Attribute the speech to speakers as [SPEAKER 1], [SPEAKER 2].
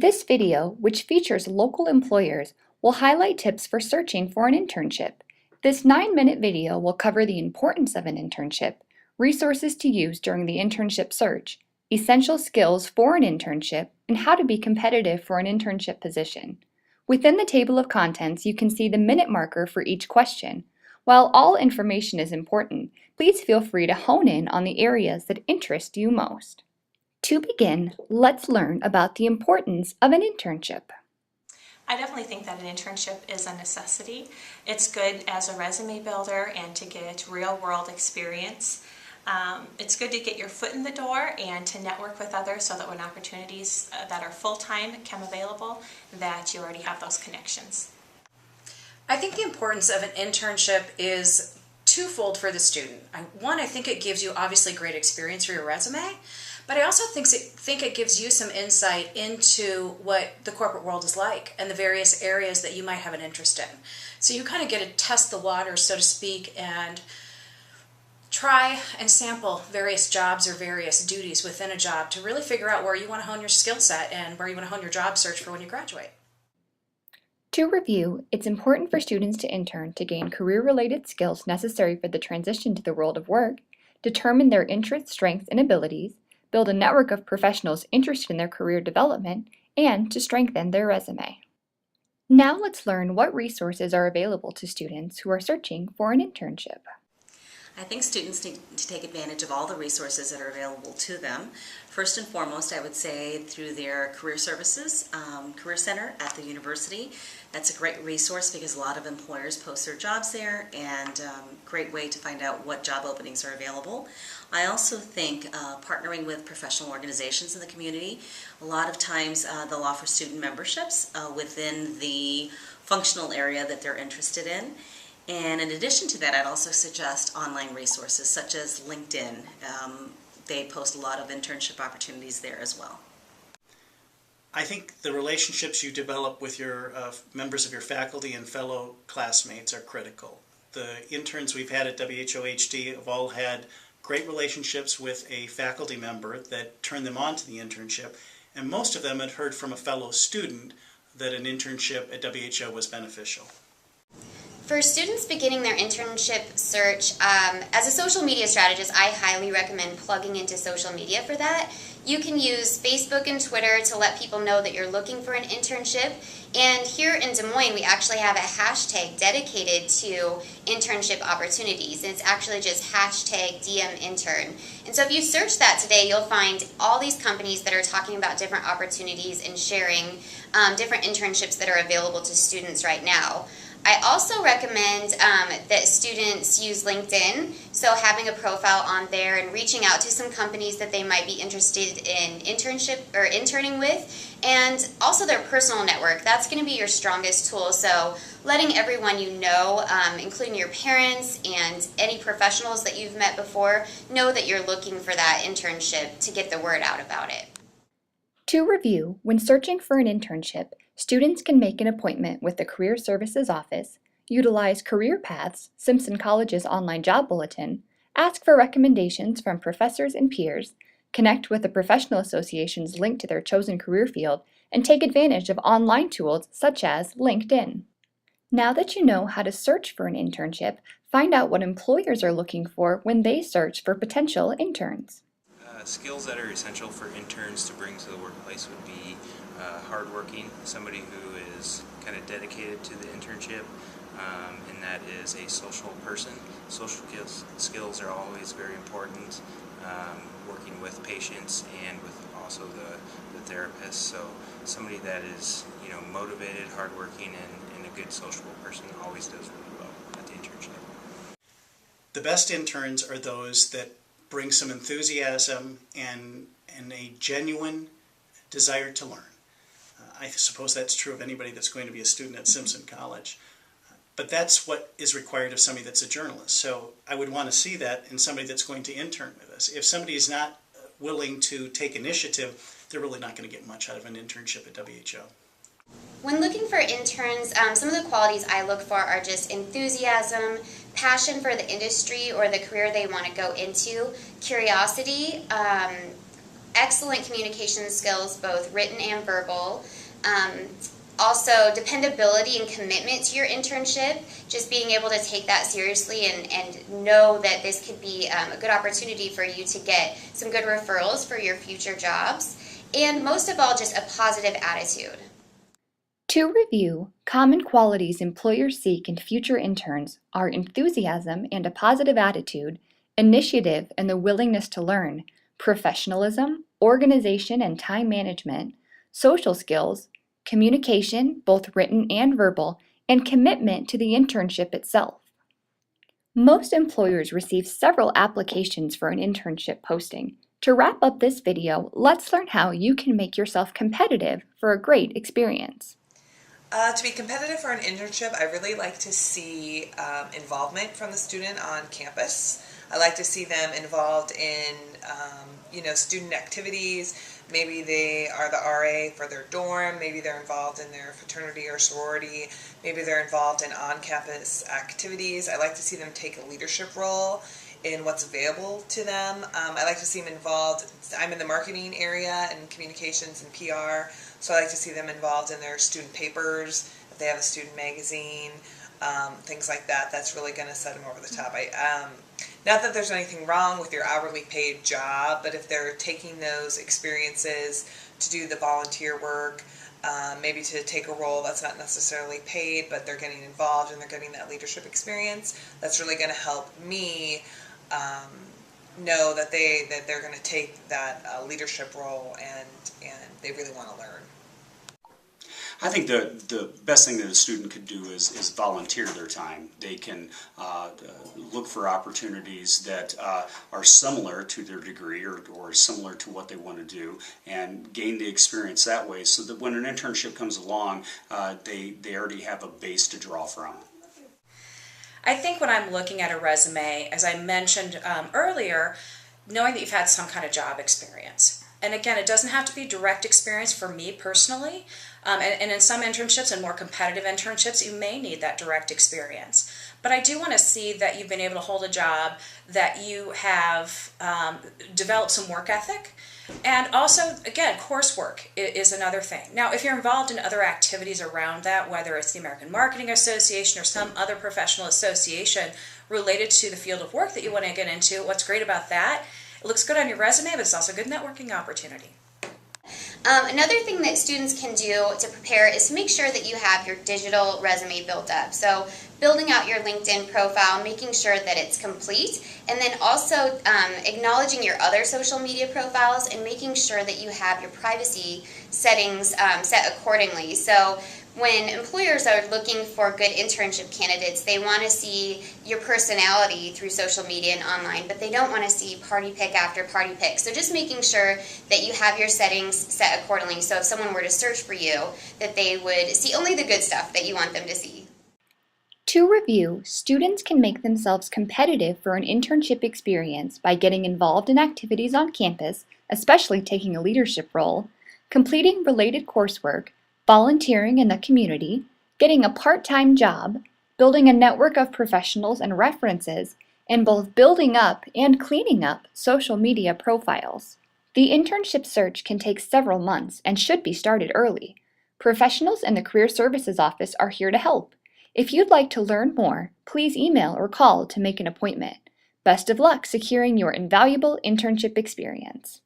[SPEAKER 1] This video, which features local employers, will highlight tips for searching for an internship. This 9-minute video will cover the importance of an internship, resources to use during the internship search, essential skills for an internship, and how to be competitive for an internship position. Within the table of contents, you can see the minute marker for each question. While all information is important, please feel free to hone in on the areas that interest you most. To begin, let's learn about the importance of an internship.
[SPEAKER 2] I definitely think that an internship is a necessity. It's good as a resume builder and to get real-world experience. It's good to get your foot in the door and to network with others so that when opportunities that are full-time come available, that you already have those connections.
[SPEAKER 3] I think the importance of an internship is twofold for the student. One, I think it gives you obviously great experience for your resume, but I also think it gives you some insight into what the corporate world is like and the various areas that you might have an interest in. So you kind of get to test the waters, so to speak, and try and sample various jobs or various duties within a job to really figure out where you want to hone your skill set and where you want to hone your job search for when you graduate.
[SPEAKER 1] To review, it's important for students to intern to gain career-related skills necessary for the transition to the world of work, determine their interests, strengths, and abilities, build a network of professionals interested in their career development, and to strengthen their resume. Now let's learn what resources are available to students who are searching for an internship.
[SPEAKER 4] I think students need to take advantage of all the resources that are available to them. First and foremost, I would say through their Career Services Career Center at the university. That's a great resource because a lot of employers post their jobs there, and great way to find out what job openings are available. I also think partnering with professional organizations in the community, a lot of times they'll offer student memberships within the functional area that they're interested in. And in addition to that, I'd also suggest online resources such as LinkedIn. They post a lot of internship opportunities there as well.
[SPEAKER 5] I think the relationships you develop with your members of your faculty and fellow classmates are critical. The interns we've had at WHOHD have all had great relationships with a faculty member that turned them on to the internship, and most of them had heard from a fellow student that an internship at WHO was beneficial.
[SPEAKER 6] For students beginning their internship search, as a social media strategist, I highly recommend plugging into social media for that. You can use Facebook and Twitter to let people know that you're looking for an internship. And here in Des Moines, we actually have a hashtag dedicated to internship opportunities. And it's actually just hashtag DMIntern. And so if you search that today, you'll find all these companies that are talking about different opportunities and sharing different internships that are available to students right now. I also recommend that students use LinkedIn, so having a profile on there and reaching out to some companies that they might be interested in internship or interning with, and also their personal network. That's going to be your strongest tool, so letting everyone you know, including your parents and any professionals that you've met before, know that you're looking for that internship to get the word out about it.
[SPEAKER 1] To review, when searching for an internship, students can make an appointment with the Career Services office, utilize Career Paths, Simpson College's online job bulletin, ask for recommendations from professors and peers, connect with the professional associations linked to their chosen career field, and take advantage of online tools such as LinkedIn. Now that you know how to search for an internship, find out what employers are looking for when they search for potential interns.
[SPEAKER 7] Skills that are essential for interns to bring to the workplace would be hardworking, somebody who is kind of dedicated to the internship, and that is a social person. Social skills are always very important, working with patients and with also the therapist. So somebody that is motivated, hardworking, and a good social person always does really well at the internship.
[SPEAKER 5] The best interns are those that bring some enthusiasm and a genuine desire to learn. I suppose that's true of anybody that's going to be a student at Simpson College. But that's what is required of somebody that's a journalist. So I would want to see that in somebody that's going to intern with us. If somebody is not willing to take initiative, they're really not going to get much out of an internship at WHO.
[SPEAKER 6] When looking for interns, some of the qualities I look for are just enthusiasm, passion for the industry or the career they want to go into, curiosity, excellent communication skills, both written and verbal. Also, dependability and commitment to your internship, just being able to take that seriously and know that this could be a good opportunity for you to get some good referrals for your future jobs. And most of all, just a positive attitude.
[SPEAKER 1] To review, common qualities employers seek in future interns are enthusiasm and a positive attitude, initiative and the willingness to learn, professionalism, organization and time management, social skills, communication, both written and verbal, and commitment to the internship itself. Most employers receive several applications for an internship posting. To wrap up this video, let's learn how you can make yourself competitive for a great experience.
[SPEAKER 8] To be competitive for an internship, I really like to see involvement from the student on campus. I like to see them involved in, student activities. Maybe they are the RA for their dorm. Maybe they're involved in their fraternity or sorority. Maybe they're involved in on-campus activities. I like to see them take a leadership role in what's available to them. I like to see them involved. I'm in the marketing area and communications and PR, so I like to see them involved in their student papers, if they have a student magazine, things like that. That's really going to set them over the top. Not that there's anything wrong with your hourly paid job, but if they're taking those experiences to do the volunteer work, maybe to take a role that's not necessarily paid, but they're getting involved and they're getting that leadership experience, that's really going to help me know that they're going to take that leadership role and they really want to learn.
[SPEAKER 9] I think the best thing that a student could do is volunteer their time. They can look for opportunities that are similar to their degree or similar to what they want to do and gain the experience that way so that when an internship comes along, they already have a base to draw from.
[SPEAKER 3] I think when I'm looking at a resume, as I mentioned earlier, knowing that you've had some kind of job experience. And again, it doesn't have to be direct experience for me personally. And in some internships and more competitive internships, you may need that direct experience. But I do want to see that you've been able to hold a job, that you have developed some work ethic. And also, again, coursework is another thing. Now, if you're involved in other activities around that, whether it's the American Marketing Association or some other professional association related to the field of work that you want to get into, what's great about that, it looks good on your resume, but it's also a good networking opportunity.
[SPEAKER 6] Another thing that students can do to prepare is to make sure that you have your digital resume built up. So building out your LinkedIn profile, making sure that it's complete, and then also acknowledging your other social media profiles and making sure that you have your privacy settings set accordingly. So when employers are looking for good internship candidates, they want to see your personality through social media and online, but they don't want to see party pic after party pic. So just making sure that you have your settings set accordingly. So if someone were to search for you, that they would see only the good stuff that you want them to see.
[SPEAKER 1] To review, students can make themselves competitive for an internship experience by getting involved in activities on campus, especially taking a leadership role, completing related coursework, volunteering in the community, getting a part-time job, building a network of professionals and references, and both building up and cleaning up social media profiles. The internship search can take several months and should be started early. Professionals in the Career Services office are here to help. If you'd like to learn more, please email or call to make an appointment. Best of luck securing your invaluable internship experience.